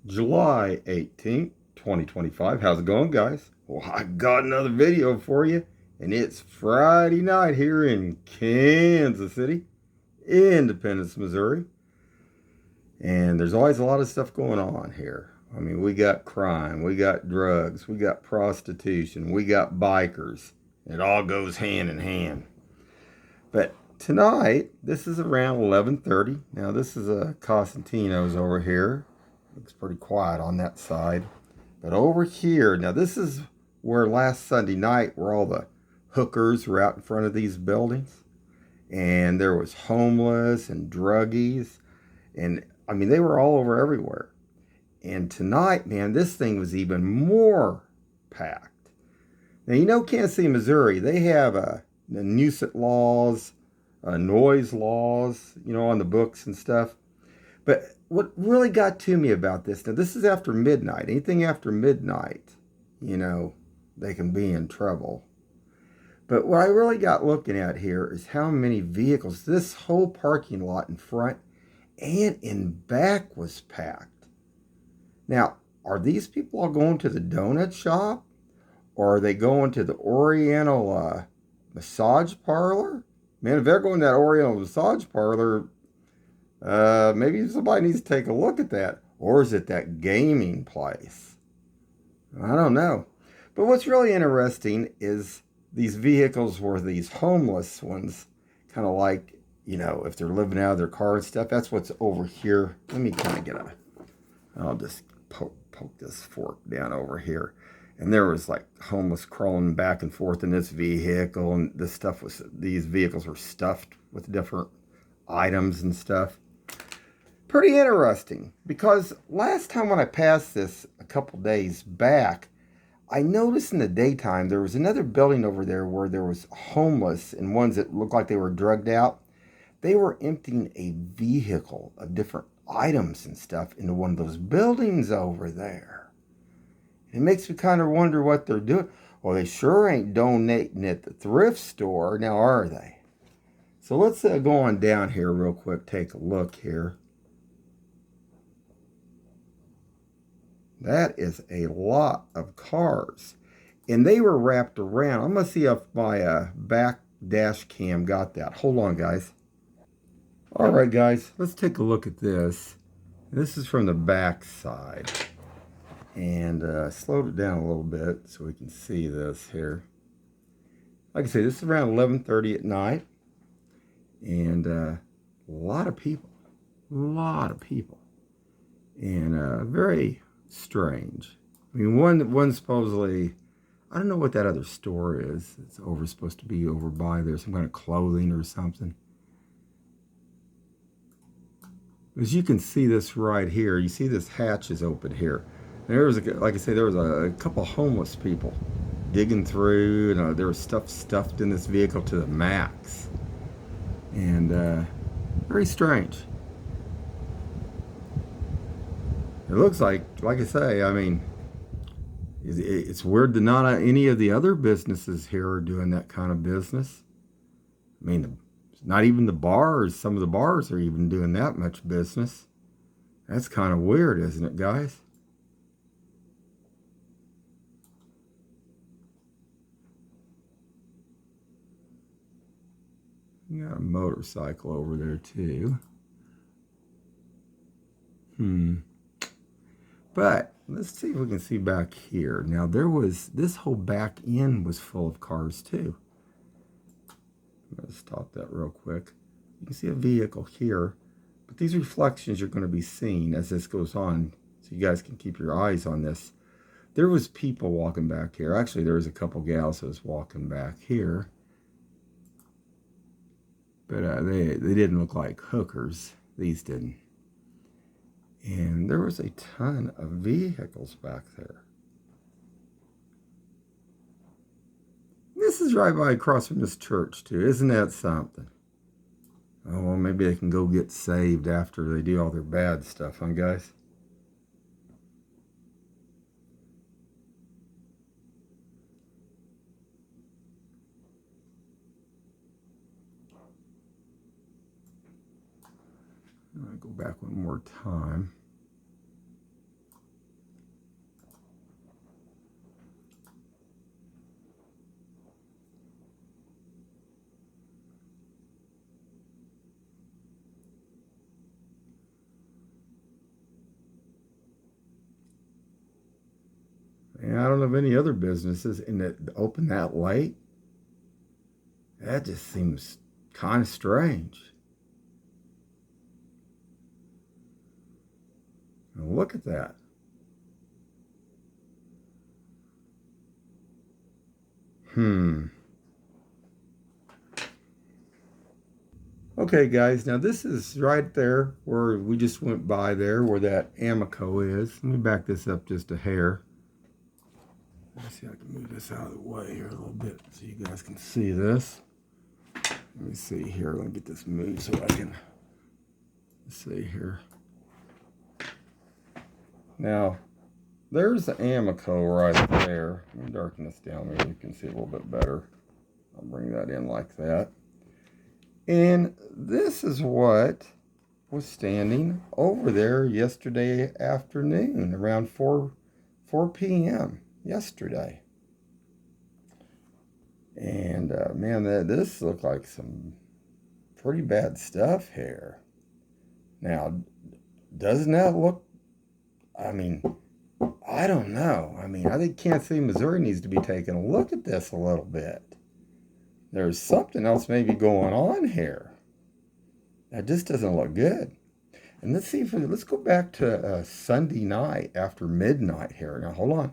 July 18th, 2025. How's it going, guys? Well, I got another video for you, and it's Friday night here in Kansas City, Independence, Missouri. And there's always a lot of stuff going on here. I mean, we got crime, we got drugs, we got prostitution, we got bikers. It all goes hand in hand. But tonight, this is around 11:30. Now, this is a Cosentinos over here. Looks pretty quiet on that side. But over here, now this is where last Sunday night where all the hookers were out in front of these buildings. And there was homeless and druggies. And I mean, they were all over everywhere. And tonight, man, this thing was even more packed. Now, you know, Kansas City, Missouri, they have the nuisance laws, noise laws, you know, on the books and stuff. But what really got to me about this, now this is after midnight. Anything after midnight, you know, they can be in trouble. But what I really got looking at here is how many vehicles, this whole parking lot in front and in back was packed. Now, are these people all going to the donut shop? Or are they going to the Oriental massage parlor? Man, if they're going to that Oriental massage parlor, maybe somebody needs to take a look at that. Or is it that gaming place? I don't know. But what's really interesting is these vehicles were these homeless ones, kind of like, you know, if they're living out of their car and stuff. That's what's over here. Let me kind of I'll just poke this fork down over here. And there was like homeless crawling back and forth in this vehicle. And these vehicles were stuffed with different items and stuff. Pretty interesting, because last time when I passed this a couple days back, I noticed in the daytime there was another building over there where there was homeless and ones that looked like they were drugged out. They were emptying a vehicle of different items and stuff into one of those buildings over there. It makes me kind of wonder what they're doing. Well, they sure ain't donating at the thrift store, now are they? So let's go on down here real quick, take a look here. That is a lot of cars. And they were wrapped around. I'm going to see if my back dash cam got that. Hold on, guys. All right, guys, let's take a look at this. This is from the back side. And slowed it down a little bit so we can see this here. Like I say, this is around 11:30 at night. And a lot of people. A lot of people. And very strange. I mean, one supposedly, I don't know what that other store is. It's supposed to be over by there, some kind of clothing or something. As you can see this right here, you see this hatch is open here. Like I say, there was a couple homeless people digging through, and there was stuff stuffed in this vehicle to the max. And very strange. It looks like I say, I mean, it's weird that not any of the other businesses here are doing that kind of business. I mean, not even the bars. Some of the bars are even doing that much business. That's kind of weird, isn't it, guys? You got a motorcycle over there, too. But let's see if we can see back here. Now, this whole back end was full of cars, too. I'm going to stop that real quick. You can see a vehicle here. But these reflections you're going to be seeing as this goes on, so you guys can keep your eyes on this. There was people walking back here. Actually, there was a couple gals that was walking back here. But they didn't look like hookers. These didn't. And there was a ton of vehicles back there. This is right by across from this church, too. Isn't that something? Oh, well, maybe they can go get saved after they do all their bad stuff, huh, guys? I'll go back one more time. don't know of any other businesses in that open that late. That just seems kind of strange. Now look at that. Okay, guys, now this is right there where we just went by there, where that Amico is. Let me back this up just a hair. Let's see if I can move this out of the way here a little bit so you guys can see this. Let me see here. Let me get this moved so I can see here. Now, there's the Amico right there. Let me darken this down. Maybe you can see a little bit better. I'll bring that in like that. And this is what was standing over there yesterday afternoon, around 4 p.m. yesterday. And man, this looked like some pretty bad stuff here. Now, doesn't that look, I mean, I don't know. I mean, I think Kansas City, Missouri needs to be taking a look at this a little bit. There's something else maybe going on here. That just doesn't look good. And let's see if let's go back to Sunday night after midnight here. Now, hold on.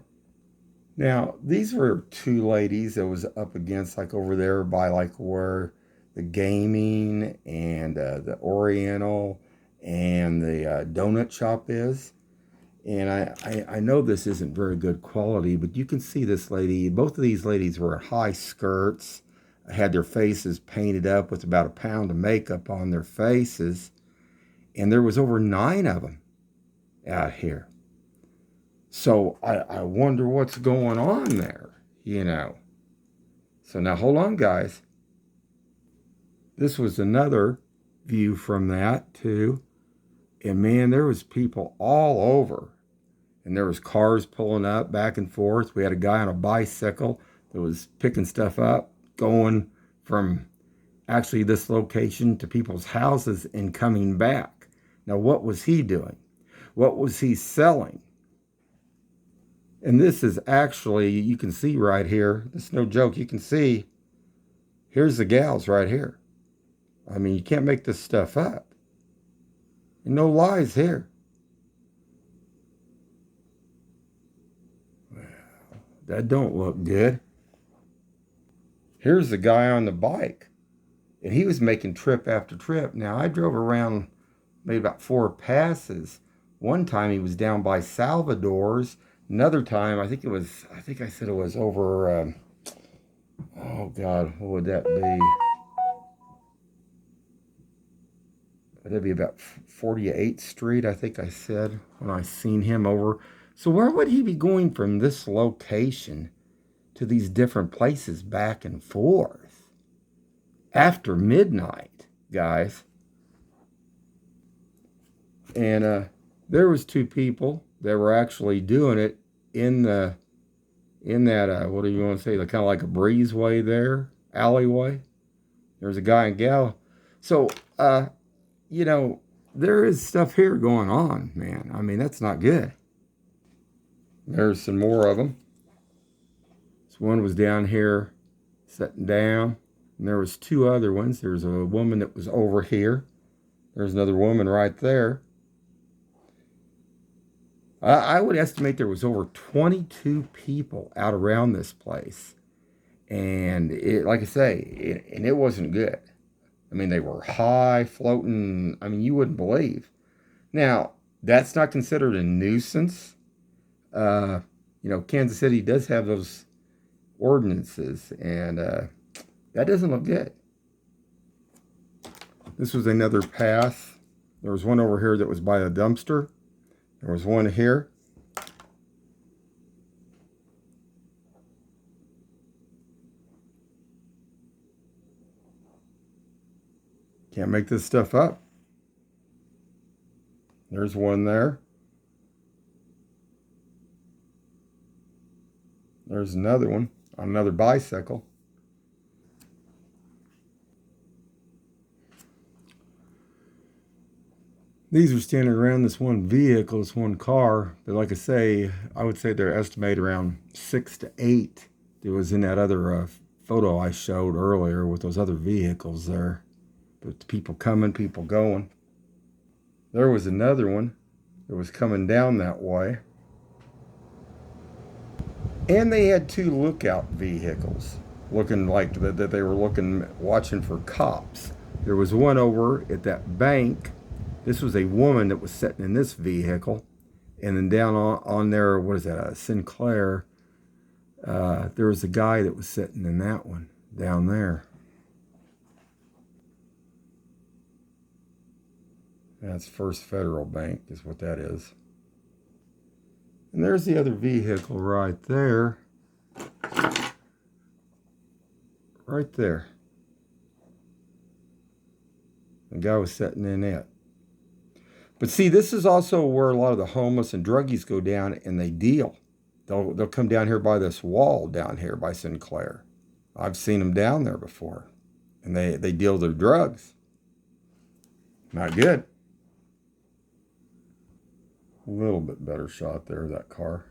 Now, these were two ladies that was up against, like over there by like where the gaming and the Oriental and the donut shop is. And I know this isn't very good quality, but you can see this lady, both of these ladies were in high skirts, had their faces painted up with about a pound of makeup on their faces. And there was over 9 of them out here. So I wonder what's going on there, you know. So now hold on, guys. This was another view from that too. And man, there was people all over. And there was cars pulling up back and forth. We had a guy on a bicycle that was picking stuff up, going from actually this location to people's houses and coming back. Now, what was he doing? What was he selling? And this is actually, you can see right here, this is no joke, you can see, here's the gals right here. I mean, you can't make this stuff up. And no lies here. Well, that don't look good. Here's the guy on the bike. And he was making trip after trip. Now, I drove around maybe about 4 passes. One time he was down by Salvador's. Another time, I think I said it was over, oh God, what would that be? That'd be about 48th Street, I think I said, when I seen him over. So where would he be going from this location to these different places back and forth? After midnight, guys. And there was 2 people that were actually doing it in that, what do you want to say, kind of like a breezeway there, alleyway. There's a guy and gal. So, you know, there is stuff here going on, man. I mean, that's not good. There's some more of them. This one was down here sitting down. And there was 2 other ones. There's a woman that was over here. There's another woman right there. I would estimate there was over 22 people out around this place. And it, like I say, it wasn't good. I mean, they were high, floating. I mean, you wouldn't believe. Now, that's not considered a nuisance. You know, Kansas City does have those ordinances, and that doesn't look good. This was another path. There was one over here that was by a dumpster. There was one here. Can't make this stuff up. There's one there. There's another one on another bicycle. These are standing around this one vehicle, this one car. But like I say, I would say they're estimated around 6 to 8. There was in that other photo I showed earlier with those other vehicles there. But people coming, people going. There was another one that was coming down that way. And they had 2 lookout vehicles looking like that they were watching for cops. There was one over at that bank. This was a woman that was sitting in this vehicle. And then down on there, what is that, Sinclair, there was a guy that was sitting in that one down there. That's First Federal Bank is what that is. And there's the other vehicle right there. Right there. The guy was sitting in it. But see, this is also where a lot of the homeless and druggies go down and they deal. They'll come down here by this wall down here by Sinclair. I've seen them down there before. And they deal their drugs. Not good. A little bit better shot there of that car.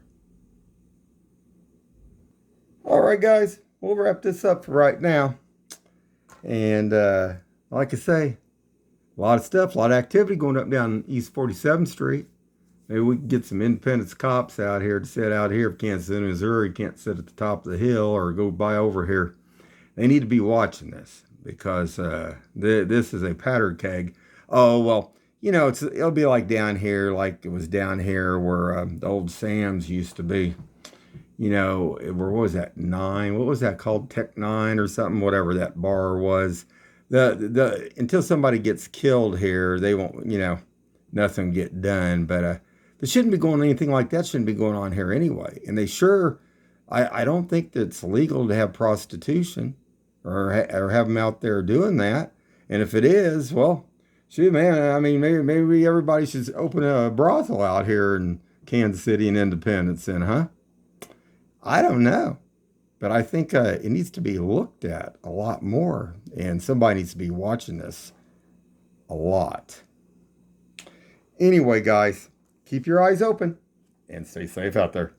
All right, guys. We'll wrap this up for right now. And like I say, a lot of stuff, a lot of activity going up and down East 47th Street. Maybe we can get some Independence cops out here to sit out here. If Kansas City, Missouri can't sit at the top of the hill or go by over here. They need to be watching this because this is a powder keg. Oh, well, you know, it'll be like down here, like it was down here where the old Sam's used to be. You know, what was that, 9? What was that called? Tech 9 or something, whatever that bar was. Until somebody gets killed here, they won't, you know, nothing get done. But there shouldn't be going anything like that. Shouldn't be going on here anyway. And they sure, I don't think that it's legal to have prostitution or have them out there doing that. And if it is, well, shoot, man, I mean, maybe everybody should open a brothel out here in Kansas City and Independence, then, huh? I don't know. But I think it needs to be looked at a lot more. And somebody needs to be watching this a lot. Anyway, guys, keep your eyes open and stay safe out there.